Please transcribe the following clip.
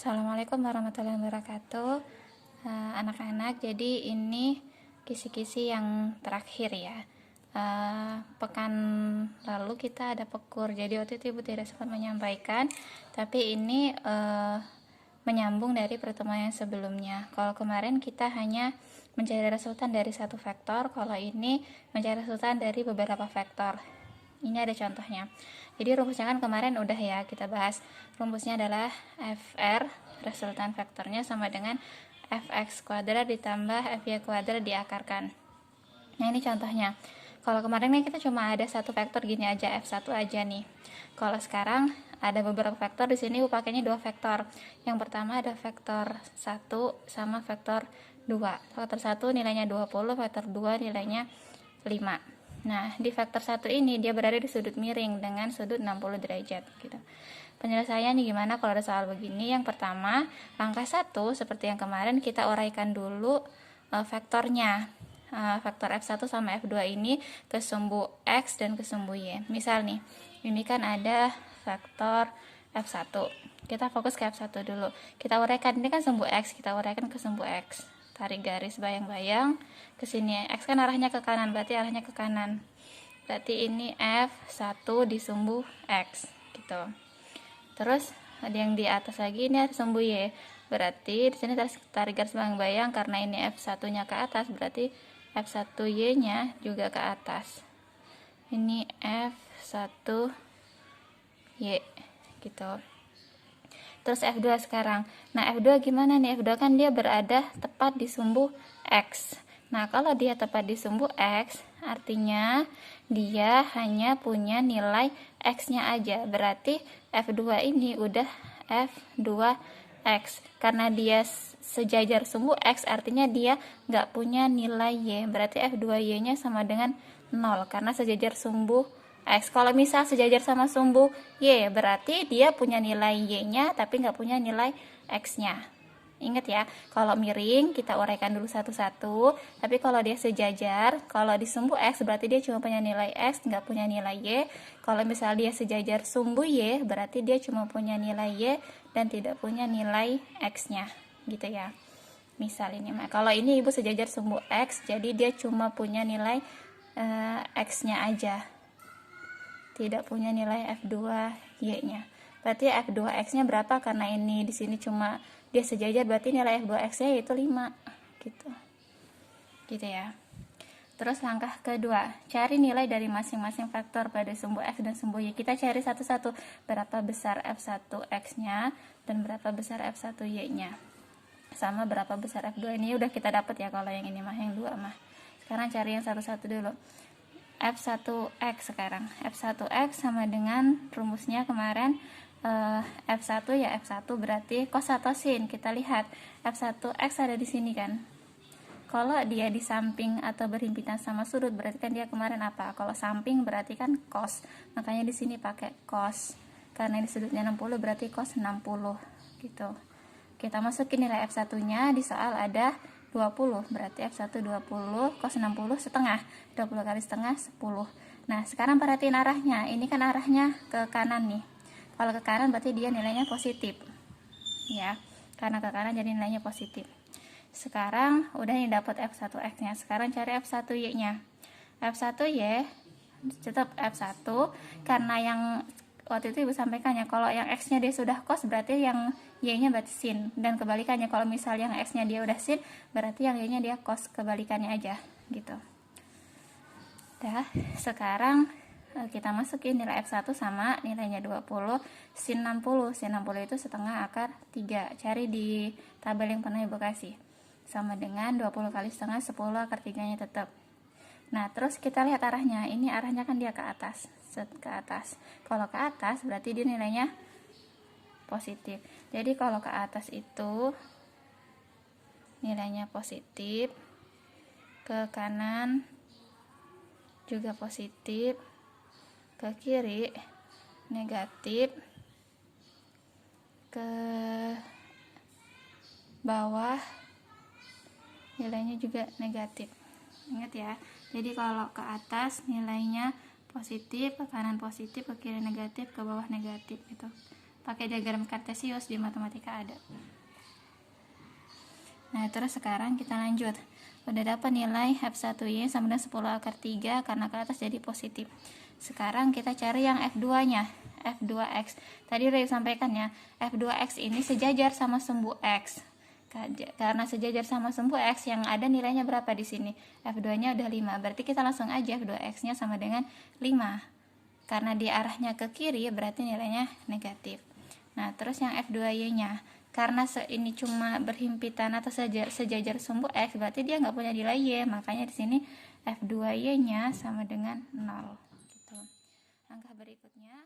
Assalamualaikum warahmatullahi wabarakatuh. Anak-anak, jadi ini kisi-kisi yang terakhir ya. Pekan lalu kita ada pekur, jadi waktu itu Ibu tidak sempat menyampaikan, tapi ini menyambung dari pertemuan yang sebelumnya. Kalau kemarin kita hanya mencari resultan dari satu vektor, kalau ini mencari resultan dari beberapa vektor. Ini ada contohnya. Jadi rumusnya kan kemarin udah ya kita bahas. Rumusnya adalah FR, resultan vektornya sama dengan fx kuadrat ditambah fy kuadrat diakarkan. Nah ini contohnya. Kalau kemarin nih kita cuma ada satu vektor gini aja, f1 aja nih. Kalau sekarang ada beberapa vektor, di sini pakainya dua vektor. Yang pertama ada vektor 1 sama vektor 2. Vektor 1 nilainya 20, vektor 2 nilainya 5. Nah, di vektor 1 ini dia berada di sudut miring dengan sudut 60 derajat gitu. Penyelesaiannya gimana kalau ada soal begini? Yang pertama, langkah 1 seperti yang kemarin kita uraikan dulu vektornya. Vektor F1 sama F2 ini ke sumbu X dan ke sumbu Y. Misal nih, ini kan ada vektor F1. Kita fokus ke F1 dulu. Kita uraikan, ini kan sumbu X, kita uraikan ke sumbu X. Tarik garis bayang-bayang ke sini. X kan arahnya ke kanan, berarti arahnya ke kanan. Berarti ini F1 di sumbu X gitu. Terus ada yang di atas lagi, ini ada sumbu Y. Berarti di sini tarik garis bayang-bayang karena ini F1-nya ke atas, berarti F1Y-nya juga ke atas. Ini F1Y gitu. Terus F2 sekarang. Nah, F2 gimana nih? F2 kan dia berada tepat di sumbu X. Nah, kalau dia tepat di sumbu X, artinya dia hanya punya nilai X-nya aja. Berarti F2 ini udah F2X. Karena dia sejajar sumbu X, artinya dia nggak punya nilai Y. Berarti F2Y-nya sama dengan 0, karena sejajar sumbu X. Kalau misal sejajar sama sumbu Y, berarti dia punya nilai Y-nya tapi nggak punya nilai X-nya. Ingat ya, kalau miring kita uraikan dulu satu-satu. Tapi kalau dia sejajar, kalau di sumbu X berarti dia cuma punya nilai X, nggak punya nilai Y. Kalau misal dia sejajar sumbu Y, berarti dia cuma punya nilai Y dan tidak punya nilai X-nya. Gitu ya. Misal ini, kalau ini Ibu sejajar sumbu X, jadi dia cuma punya nilai X-nya aja. Tidak punya nilai F2Y-nya. Berarti F2X-nya berapa? Karena ini di sini cuma dia sejajar, berarti nilai F2X-nya yaitu 5 gitu. Gitu ya. Terus langkah kedua, cari nilai dari masing-masing vektor pada sumbu X dan sumbu Y. Kita cari satu-satu, berapa besar F1X-nya dan berapa besar F1Y-nya. Sama berapa besar F2. Ini udah kita dapat ya kalau yang ini mah, yang 2 mah. Sekarang cari yang satu-satu dulu. F1X sekarang. F1X sama dengan rumusnya kemarin F1 ya F1 berarti cos atau sin. Kita lihat F1X ada di sini kan. Kalau dia di samping atau berhimpitan sama sudut berarti kan dia kemarin apa? Kalau samping berarti kan cos. Makanya di sini pakai cos. Karena di sudutnya 60 berarti cos 60 gitu. Kita masukin nilai F1-nya, di soal ada 20, berarti F1 20, cos 60 setengah, 20 kali setengah 10. Nah, sekarang perhatiin arahnya, ini kan arahnya ke kanan nih. Kalau ke kanan berarti dia nilainya positif. Ya, karena ke kanan jadi nilainya positif. Sekarang udah nih dapat F1X-nya, sekarang cari F1Y-nya. F1Y tetap F1, karena yang waktu itu Ibu sampaikan ya, kalau yang X-nya dia sudah cos berarti yang Y-nya berarti sin, dan kebalikannya, kalau misal yang X-nya dia udah sin berarti yang Y-nya dia cos, kebalikannya aja gitu. Dah, sekarang kita masukin nilai F1 sama nilainya 20 sin 60. Sin 60 itu setengah akar 3. Cari di tabel yang pernah Ibu kasih. Sama dengan 20 kali setengah 10 akar 3-nya tetap. Nah, terus kita lihat arahnya. Ini arahnya kan dia ke atas. Ke atas. Kalau ke atas berarti dia nilainya positif. Jadi kalau ke atas itu nilainya positif, ke kanan juga positif, ke kiri negatif, ke bawah nilainya juga negatif. Ingat ya. Jadi kalau ke atas nilainya positif, ke kanan positif, ke kiri negatif, ke bawah negatif gitu. pakai diagram kartesius, di matematika ada. Nah, terus sekarang kita lanjut. Udah dapat nilai F1Y sama dengan 10 akar 3 karena ke atas jadi positif. Sekarang kita cari yang F2-nya, F2X. Tadi udah disampaikan ya, F2X ini sejajar sama sumbu X. Karena sejajar sama sumbu X, yang ada nilainya berapa di sini? F2-nya udah 5. Berarti kita langsung aja F2X-nya sama dengan 5. Karena dia arahnya ke kiri, berarti nilainya negatif. Nah, terus yang F2Y-nya, karena ini cuma berhimpitan atau sejajar sumbu X, berarti dia nggak punya nilai Y, makanya di sini F2Y-nya sama dengan 0 gitu. Langkah berikutnya